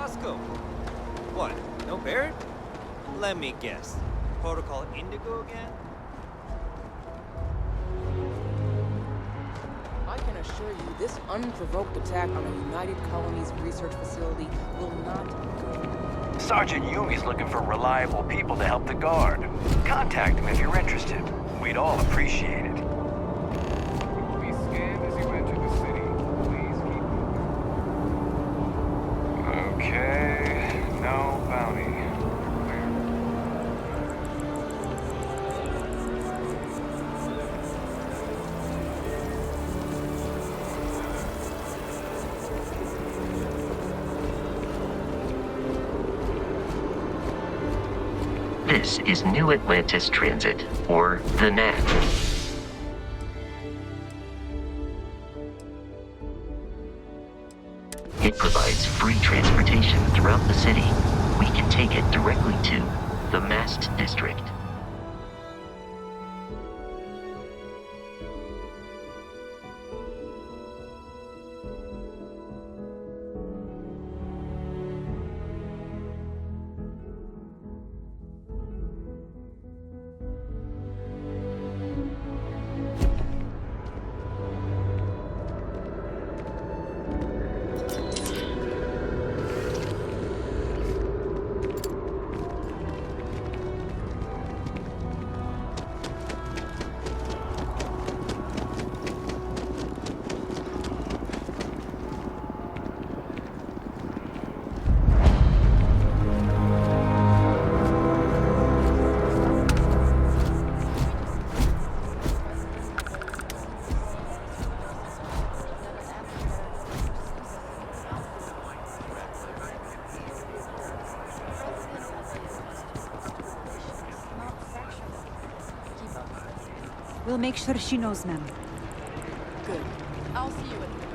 Roscoe. What? No Barrett? Let me guess. Protocol Indigo again? I can assure you, this unprovoked attack on a United Colonies research facility will not go. Sergeant Yumi's looking for reliable people to help the Guard. Contact him if you're interested. We'd all appreciate it. You will be scanned as you enter the city. Please keep moving. Okay, no bounty. This is New Atlantis Transit, or the NAT. It provides free transportation throughout the city. We can take it directly to the Mast District. We'll make sure she knows, ma'am. Good. I'll see you at the...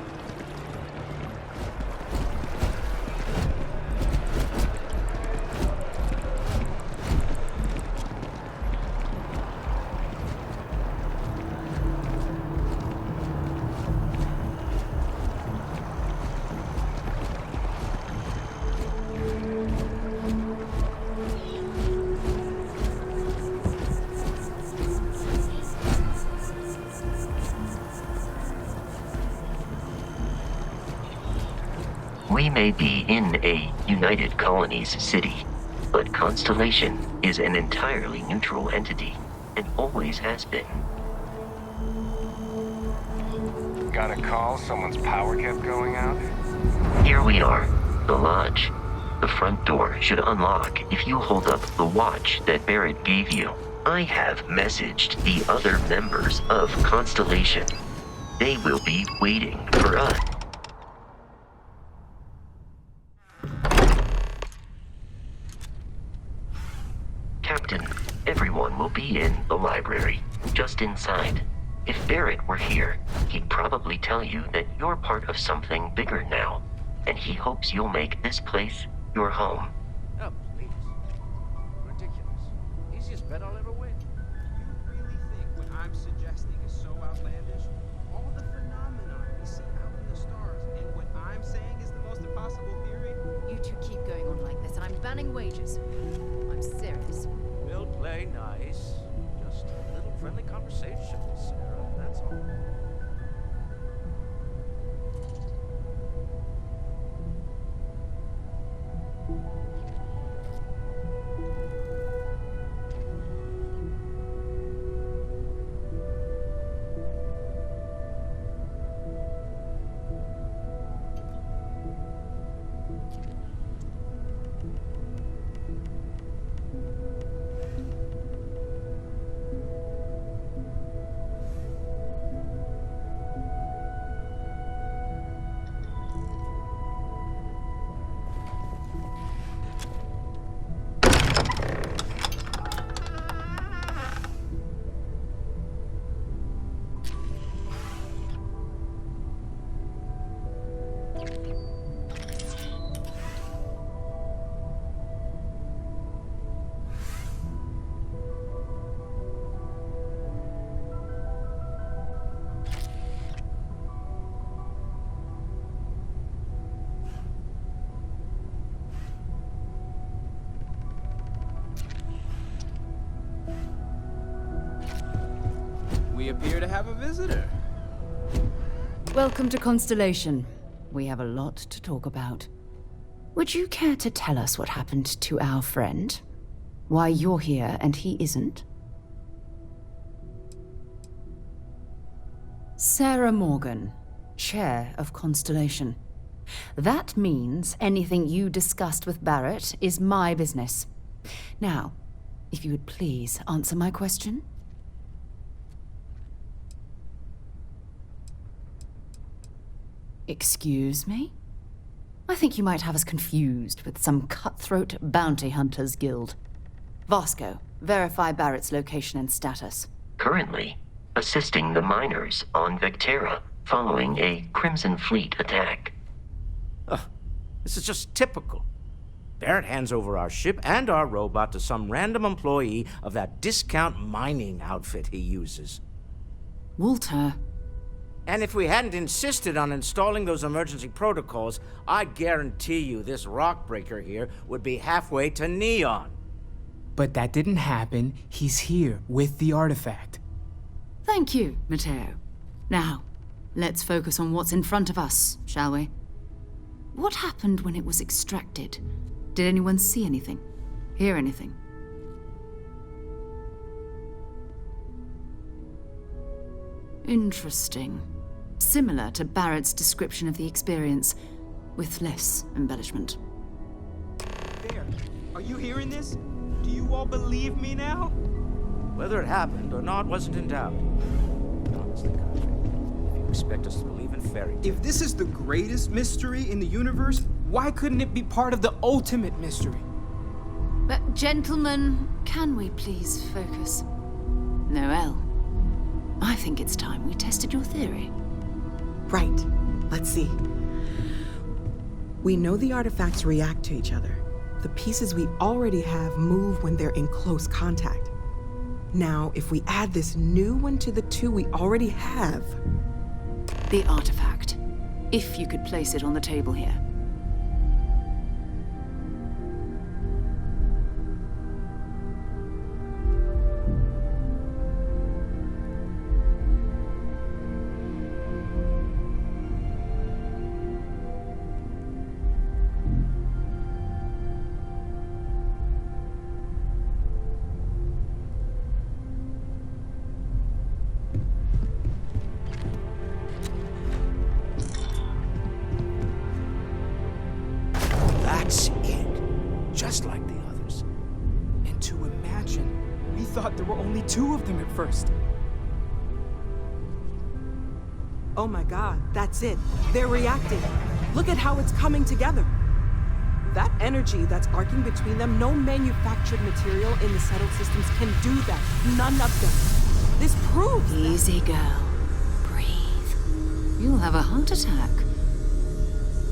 We may be in a United Colonies city, but Constellation is an entirely neutral entity, and always has been. Got a call? Someone's power kept going out? Here we are, the lodge. The front door should unlock if you hold up the watch that Barrett gave you. I have messaged the other members of Constellation. They will be waiting for us. Captain, everyone will be in the library, just inside. If Barrett were here, he'd probably tell you that you're part of something bigger now, and he hopes you'll make this place your home. Oh, please. Ridiculous. Easiest bet I'll ever win. You really think what I'm suggesting is so outlandish? All the phenomena we see out in the stars, and what I'm saying is the most impossible theory? You two keep going on like this, and I'm banning wages. I'm serious. We'll play nice. Just a little friendly conversation, Sarah, that's all. We appear to have a visitor. Welcome to Constellation. We have a lot to talk about. Would you care to tell us what happened to our friend? Why you're here and he isn't? Sarah Morgan, Chair of Constellation. That means anything you discussed with Barrett is my business. Now, if you would please answer my question. Excuse me? I think you might have us confused with some cutthroat bounty hunters guild. Vasco, verify Barrett's location and status. Currently, assisting the miners on Vectera following a Crimson Fleet attack. This is just typical. Barrett hands over our ship and our robot to some random employee of that discount mining outfit he uses. Walter. And if we hadn't insisted on installing those emergency protocols, I guarantee you this rock breaker here would be halfway to Neon. But that didn't happen. He's here with the artifact. Thank you, Matteo. Now, let's focus on what's in front of us, shall we? What happened when it was extracted? Did anyone see anything? Hear anything? Interesting. Similar to Barrett's description of the experience, with less embellishment. There. Are you hearing this? Do you all believe me now? Whether it happened or not wasn't in doubt. Honestly, Godfrey, if you expect us to believe in fairy tales... If this is the greatest mystery in the universe, why couldn't it be part of the ultimate mystery? But gentlemen, can we please focus? Noel, I think it's time we tested your theory. Right. Let's see. We know the artifacts react to each other. The pieces we already have move when they're in close contact. Now, if we add this new one to the two we already have... The artifact. If you could place it on the table here. That's it. Just like the others. And to imagine, we thought there were only two of them at first. Oh my god, that's it. They're reacting. Look at how it's coming together. That energy that's arcing between them, no manufactured material in the settled systems can do that. None of them. This proves Easy, girl. Breathe. You'll have a heart attack.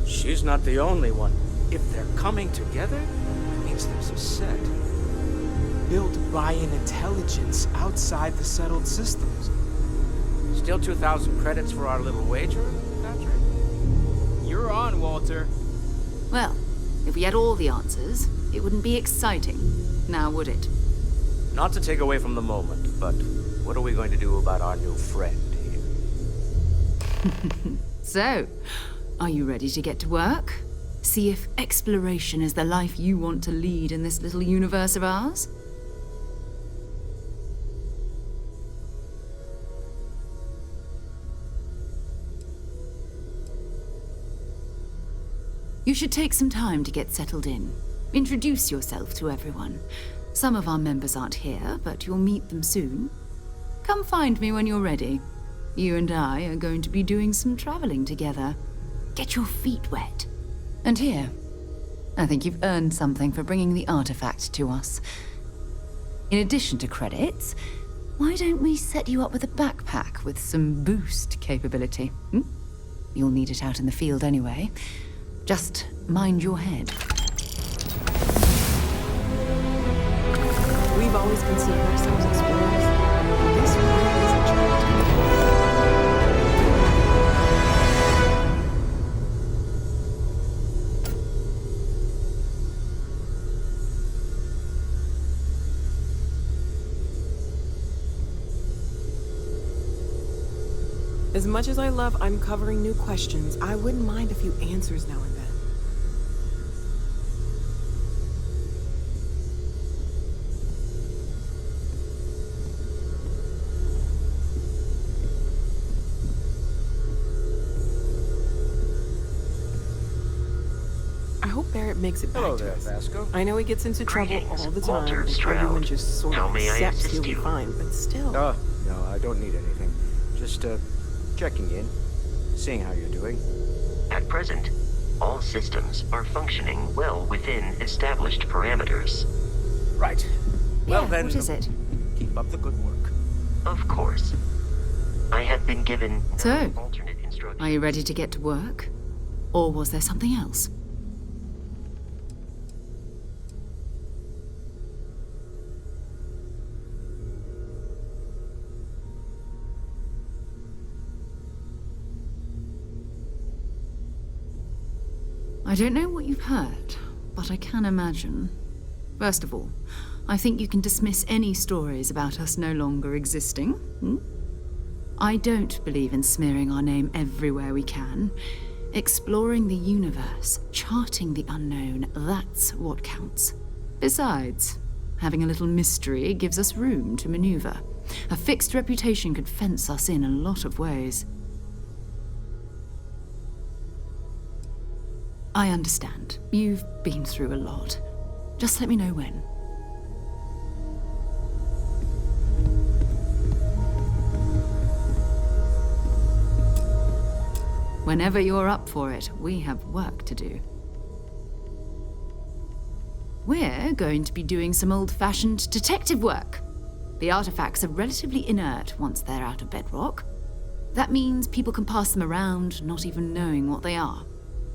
She's not the only one. If they're coming together, it means there's a set. Built by an intelligence outside the settled systems. Still 2,000 credits for our little wager, Patrick? You're on, Walter. Well, if we had all the answers, it wouldn't be exciting, now would it? Not to take away from the moment, but what are we going to do about our new friend here? So, are you ready to get to work? See if exploration is the life you want to lead in this little universe of ours? You should take some time to get settled in. Introduce yourself to everyone. Some of our members aren't here, but you'll meet them soon. Come find me when you're ready. You and I are going to be doing some traveling together. Get your feet wet. And here, I think you've earned something for bringing the artifact to us. In addition to credits, why don't we set you up with a backpack with some boost capability? You'll need it out in the field anyway. Just mind your head. We've always considered ourselves explorers. This really is a challenge. As much as I love uncovering new questions, I wouldn't mind a few answers now and then. I hope Barrett makes it back Hello to there, us. Vasco. I know he gets into trouble Greetings, all the time, Walter and Stroud. everyone just sort How of may I accepts assist he'll be you? fine, but still. No, I don't need anything. Just, checking in, seeing how you're doing. At present, all systems are functioning well within established parameters. Right. Well Yeah, then, what is it? keep up the good work. Of course. I have been given So, alternate instructions. Are you ready to get to work? Or was there something else? I don't know what you've heard, but I can imagine. First of all, I think you can dismiss any stories about us no longer existing. I don't believe in smearing our name everywhere we can. Exploring the universe, charting the unknown, that's what counts. Besides, having a little mystery gives us room to maneuver. A fixed reputation could fence us in a lot of ways. I understand. You've been through a lot. Just let me know when. Whenever you're up for it, we have work to do. We're going to be doing some old-fashioned detective work. The artifacts are relatively inert once they're out of bedrock. That means people can pass them around, not even knowing what they are.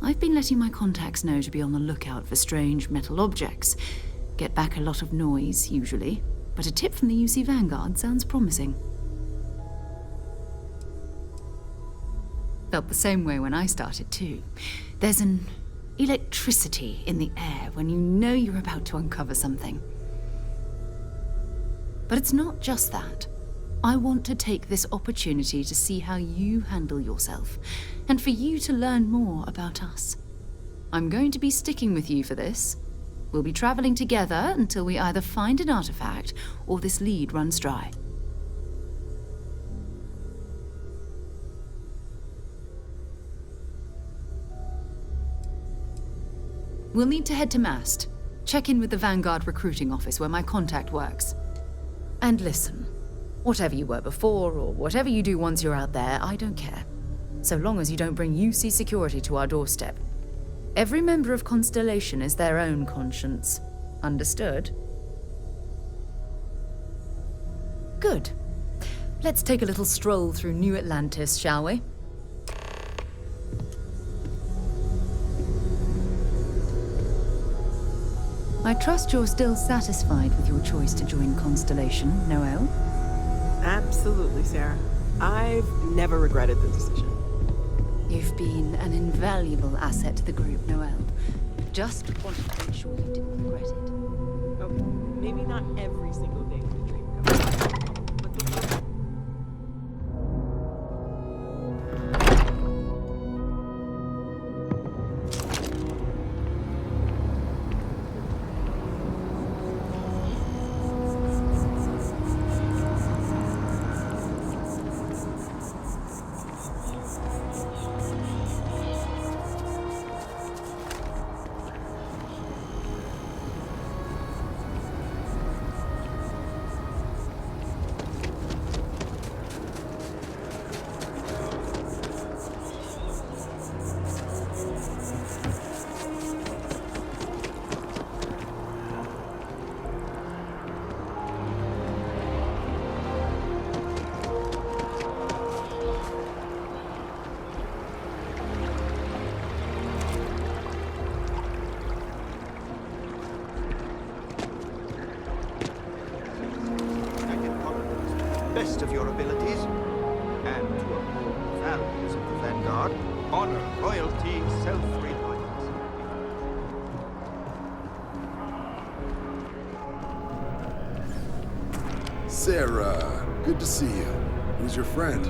I've been letting my contacts know to be on the lookout for strange metal objects. Get back a lot of noise, usually, but a tip from the UC Vanguard sounds promising. Felt the same way when I started, too. There's an electricity in the air when you know you're about to uncover something. But it's not just that. I want to take this opportunity to see how you handle yourself, and for you to learn more about us. I'm going to be sticking with you for this. We'll be traveling together until we either find an artifact or this lead runs dry. We'll need to head to Mast. Check in with the Vanguard recruiting office where my contact works. And listen, whatever you were before or whatever you do once you're out there, I don't care. So long as you don't bring UC security to our doorstep. Every member of Constellation is their own conscience. Understood? Good. Let's take a little stroll through New Atlantis, shall we? I trust you're still satisfied with your choice to join Constellation, Noel? Absolutely, Sarah. I've never regretted the decision. You've been an invaluable asset to the group, Noel. Just wanted to make sure you didn't regret it. Okay, maybe not every single day the dream comes true, but the best of your abilities, and to uphold the values of the Vanguard, honor, loyalty, self-reliance. Sarah, good to see you. Who's your friend?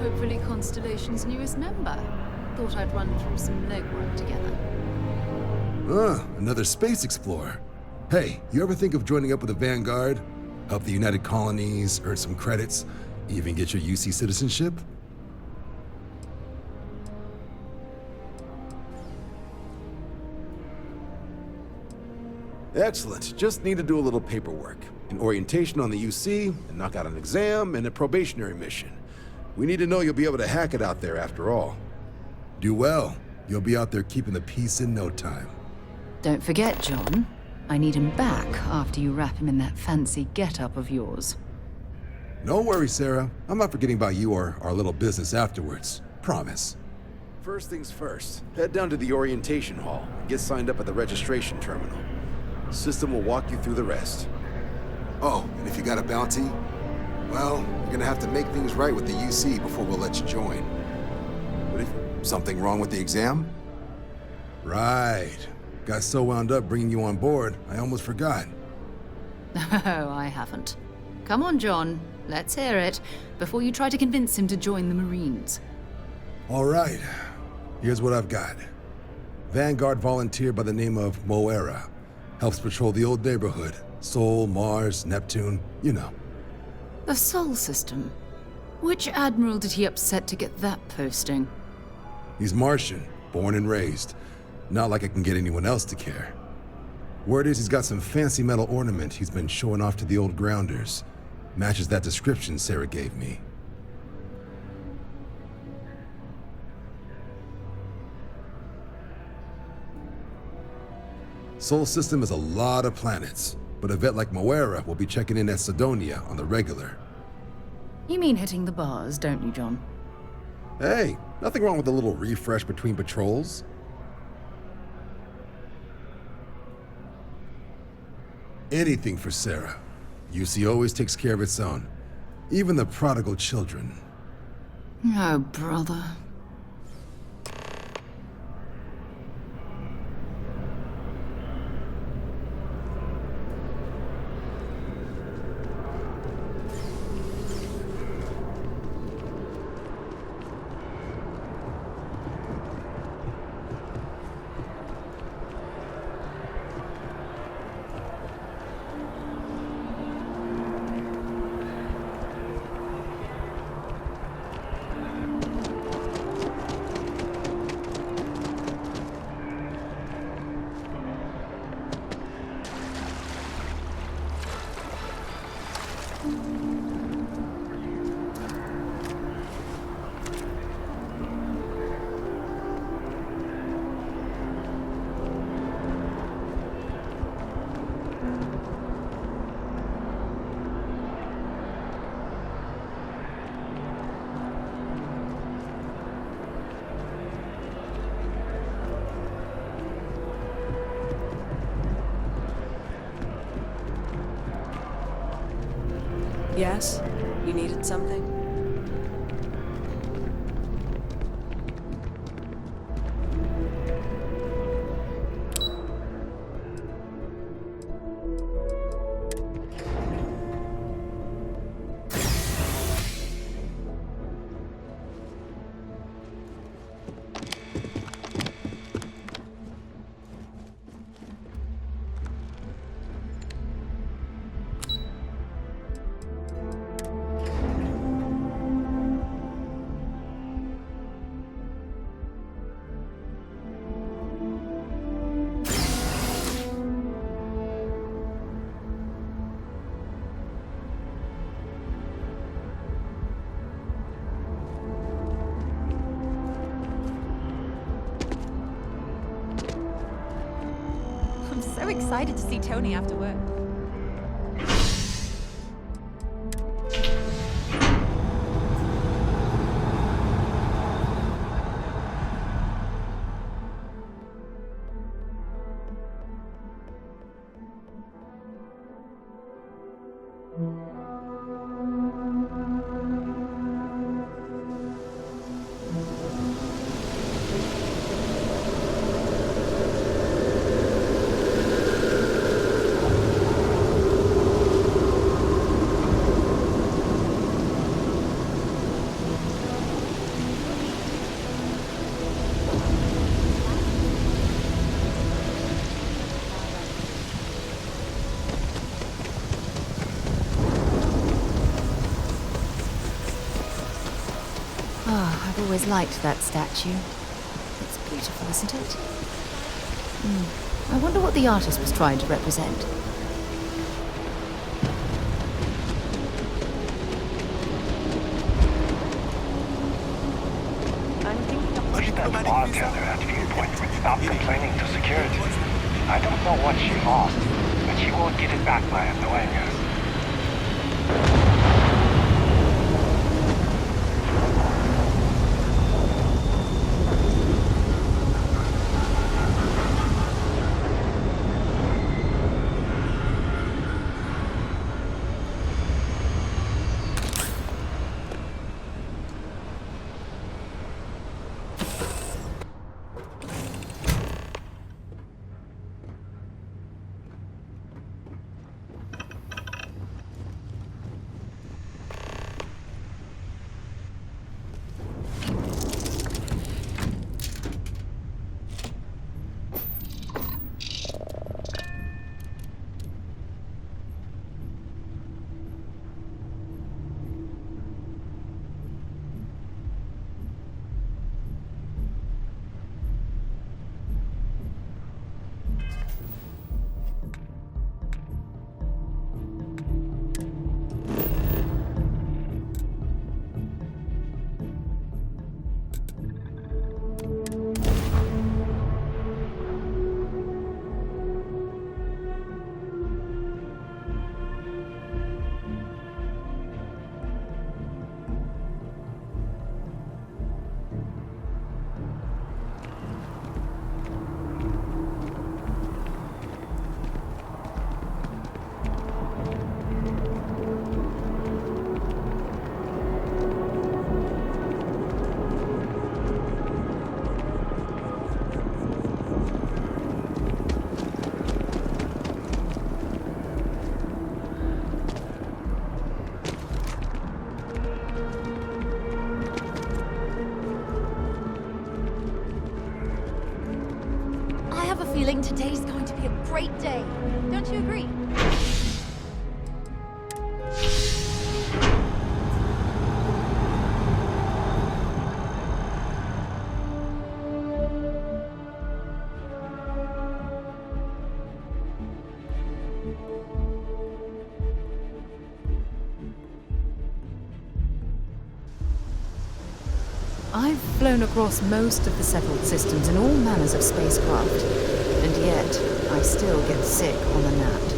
Hopefully Constellation's newest member. Thought I'd run through some legwork together. Another space explorer. Hey, you ever think of joining up with the Vanguard? Help the United Colonies, earn some credits, even get your UC citizenship? Excellent. Just need to do a little paperwork. An orientation on the UC, and knock out an exam, and a probationary mission. We need to know you'll be able to hack it out there after all. Do well. You'll be out there keeping the peace in no time. Don't forget, John. I need him back after you wrap him in that fancy get-up of yours. No worries, Sarah. I'm not forgetting about you or our little business afterwards. Promise. First things first, head down to the orientation hall and get signed up at the registration terminal. The system will walk you through the rest. Oh, and if you got a bounty, well, you're gonna have to make things right with the UC before we'll let you join. But if something wrong with the exam? Right. Got so wound up bringing you on board, I almost forgot. Oh, I haven't. Come on, John. Let's hear it, before you try to convince him to join the Marines. All right. Here's what I've got. Vanguard volunteer by the name of Moera. Helps patrol the old neighborhood. Sol, Mars, Neptune, you know. The Sol system. Which admiral did he upset to get that posting? He's Martian, born and raised. Not like I can get anyone else to care. Word is he's got some fancy metal ornament he's been showing off to the old grounders. Matches that description Sarah gave me. Sol system is a lot of planets, but a vet like Moera will be checking in at Sidonia on the regular. You mean hitting the bars, don't you, John? Hey, nothing wrong with a little refresh between patrols. Anything for Sarah. UC always takes care of its own. Even the prodigal children. Oh, brother. Yes? You needed something? I'm so excited to see Tony after work. I've always liked that statue. It's beautiful, isn't it? I wonder what the artist was trying to represent. Push that bartender at viewpoint and stop complaining to security. I don't know what she lost, but she won't get it back by annoying us. Feeling today's going to be a great day. Don't you agree? I've flown across most of the settled systems in all manners of spacecraft, and yet I still get sick on the nat.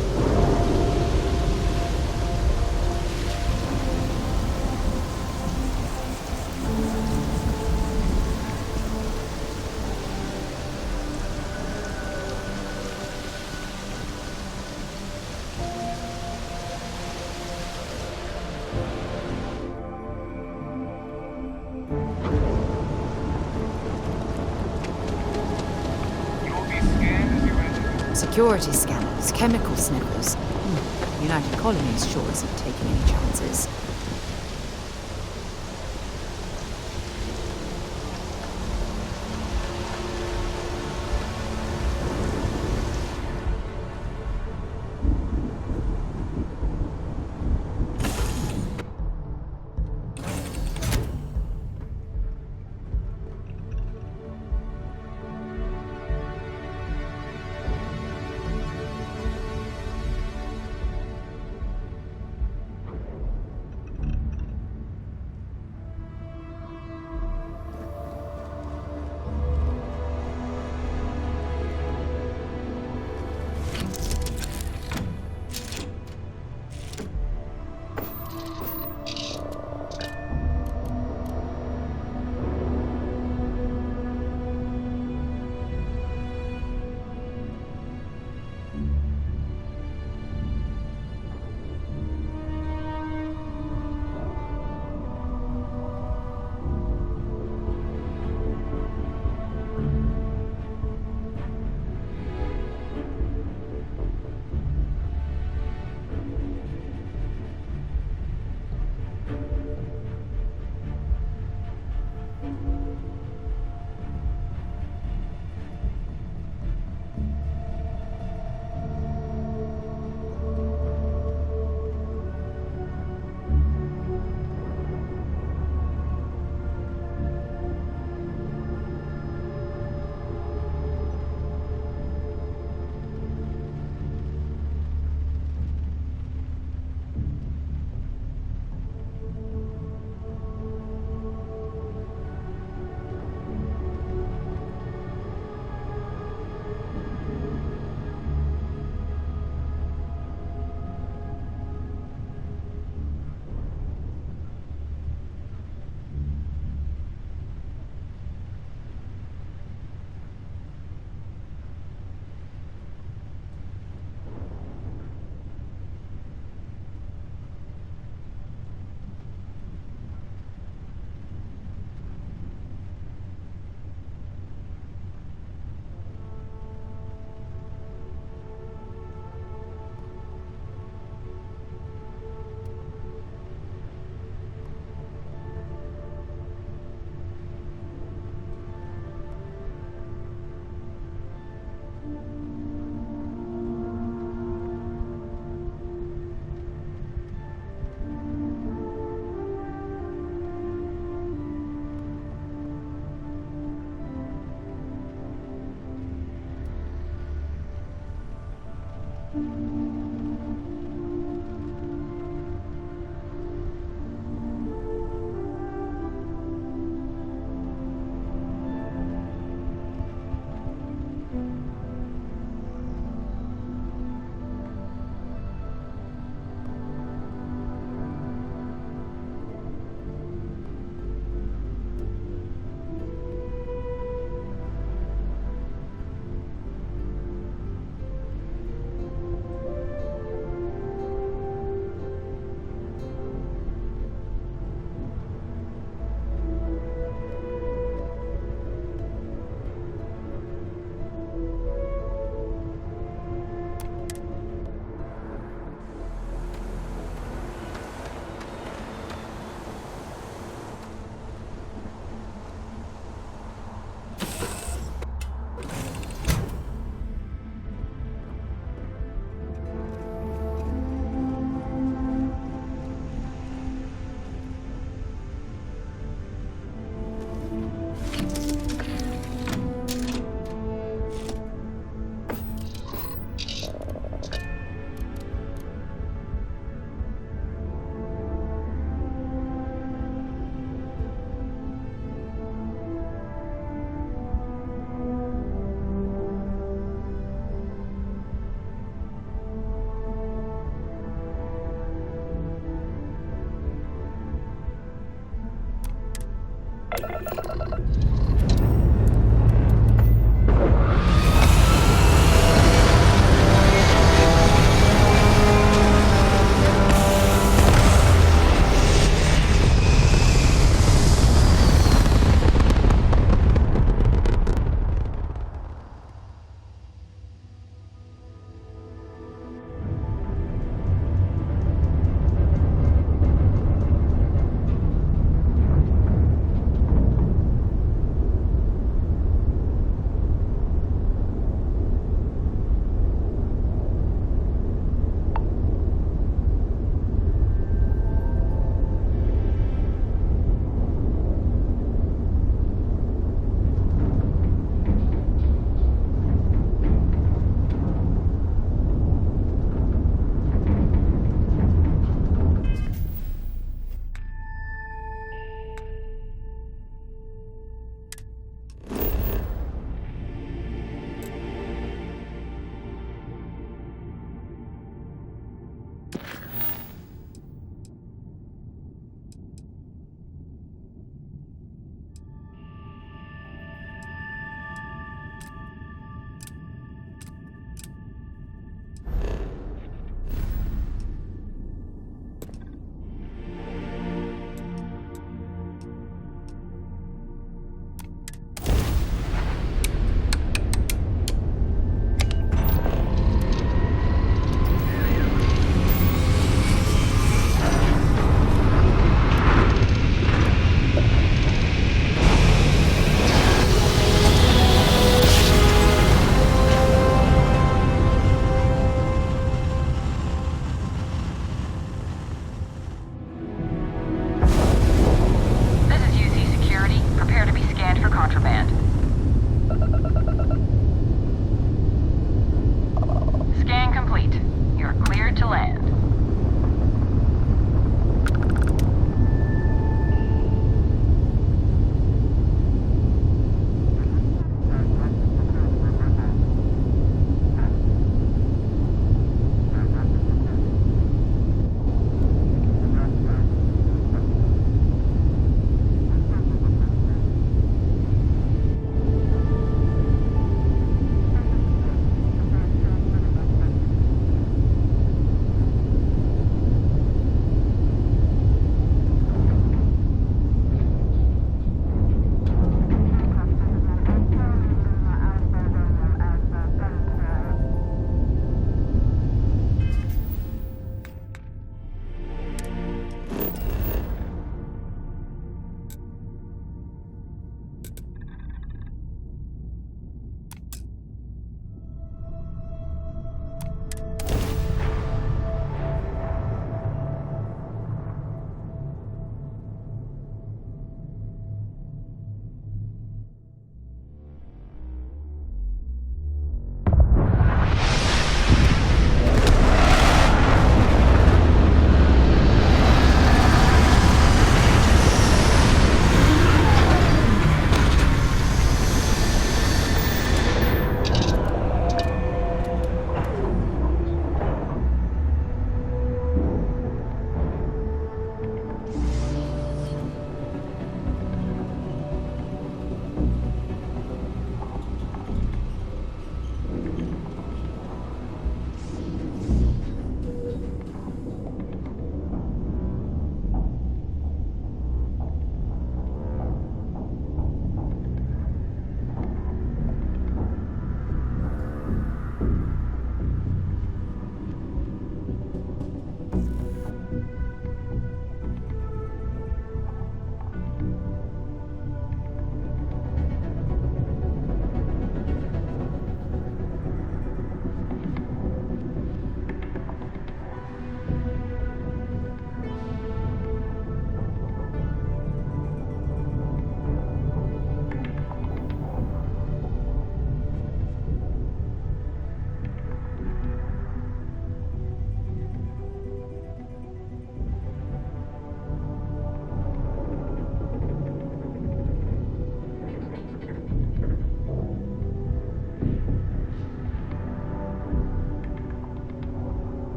Security scanners, chemical sniffers. United Colonies sure isn't taking any chances.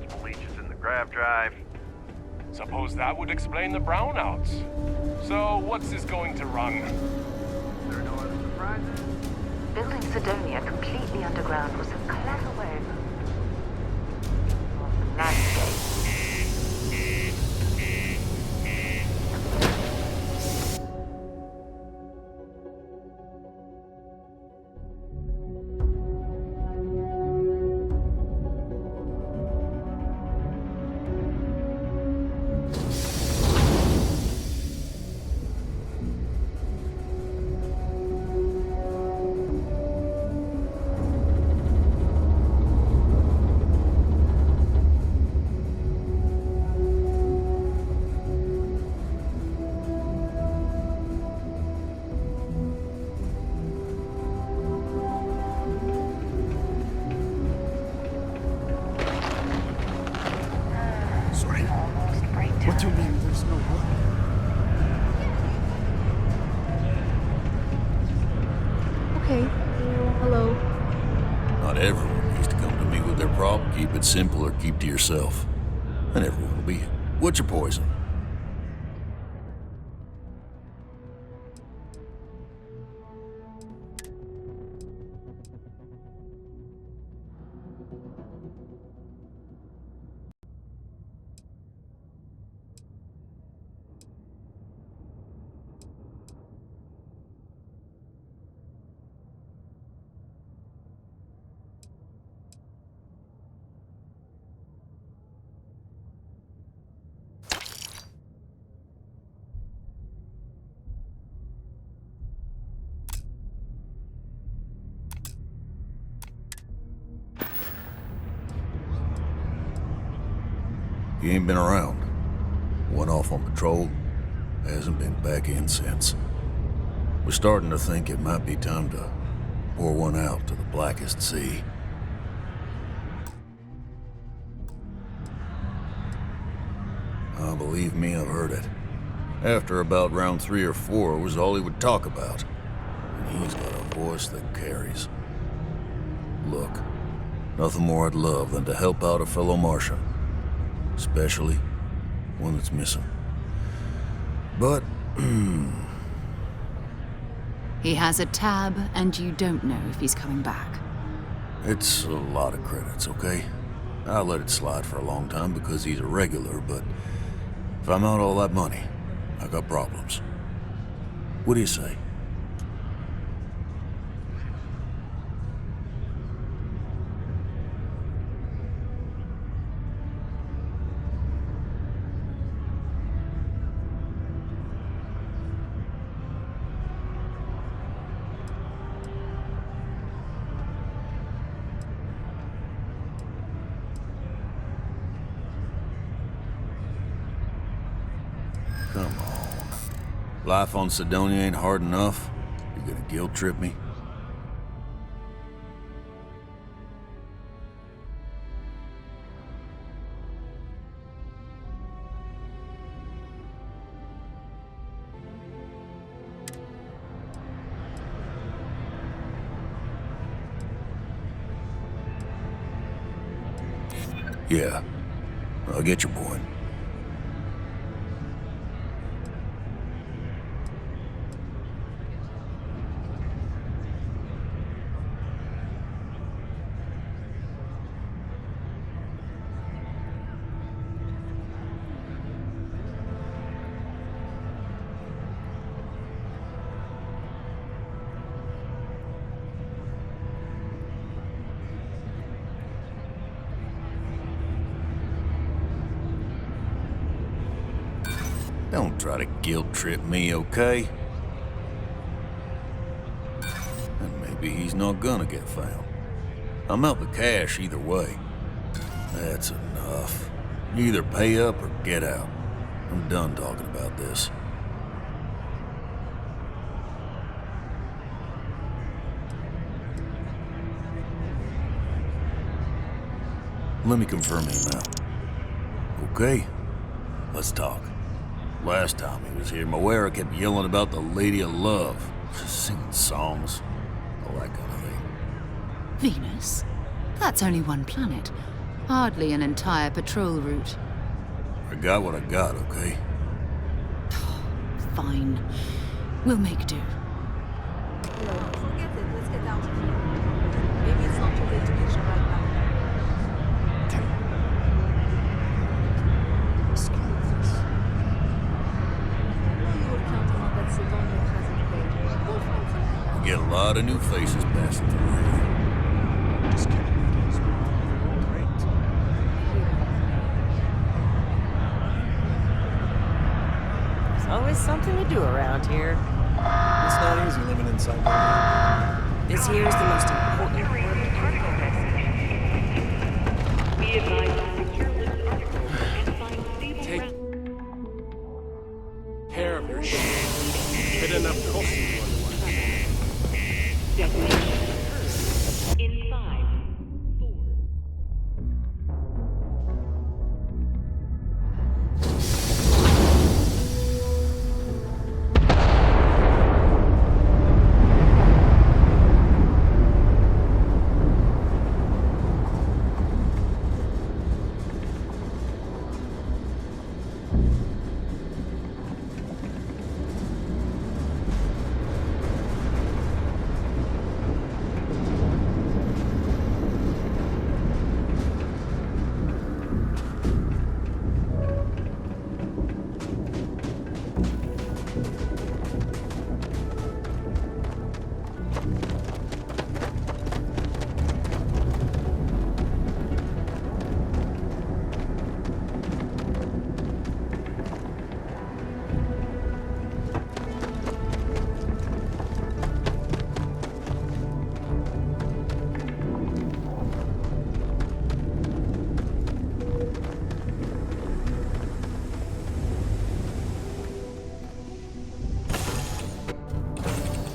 multiple leeches in the grav drive. Suppose that would explain the brownouts. So, what's this going to run? There are no other surprises? Building Sidonia completely underground was a clever way of navigate. What do you mean there's no water? Okay. Hello. Not everyone needs to come to me with their problem. Keep it simple or keep to yourself. And everyone will be. What's your poison? He ain't been around. Went off on patrol. Hasn't been back in since. We're starting to think it might be time to pour one out to the blackest sea. Believe me, I've heard it. After about round 3 or 4, it was all he would talk about. And he's got a voice that carries. Look, nothing more I'd love than to help out a fellow Martian. Especially one that's missing. But, He has a tab, and you don't know if he's coming back. it's a lot of credits, okay? I let it slide for a long time because he's a regular, but if I'm out all that money, I got problems. What do you say? Come on. Life on Sidonia ain't hard enough? You gonna guilt trip me? Yeah, I get your point. Don't try to guilt trip me, okay? And maybe he's not gonna get found. I'm out the cash either way. That's enough. You either pay up or get out. I'm done talking about this. Let me confirm the amount. Okay? Let's talk. Last time he was here, Moira kept yelling about the Lady of Love. Singing songs. All that kind of thing. Venus? That's only one planet. Hardly an entire patrol route. I got what I got, okay? Fine. We'll make do. Forget it. Let's get out of here. Maybe it's not too late to ditch right now. Excuse us. Well, you were counting on that Sidonia hasn't paid. We'll find something. We get a lot of new faces passing through here. Just kidding. Great. There's always something to do around here. It's not easy living inside there. This here is the most important work. Take care of your shit. Bit enough cost you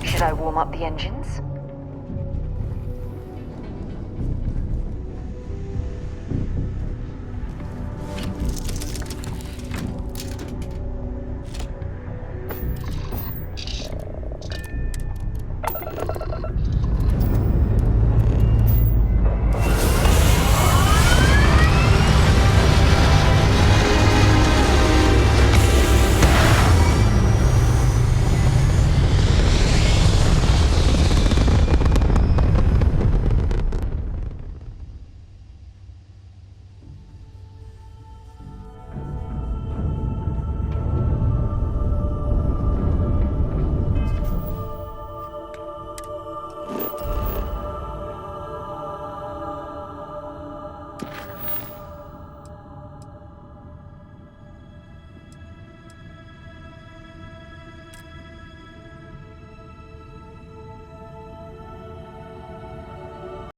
Should I warm up the engines?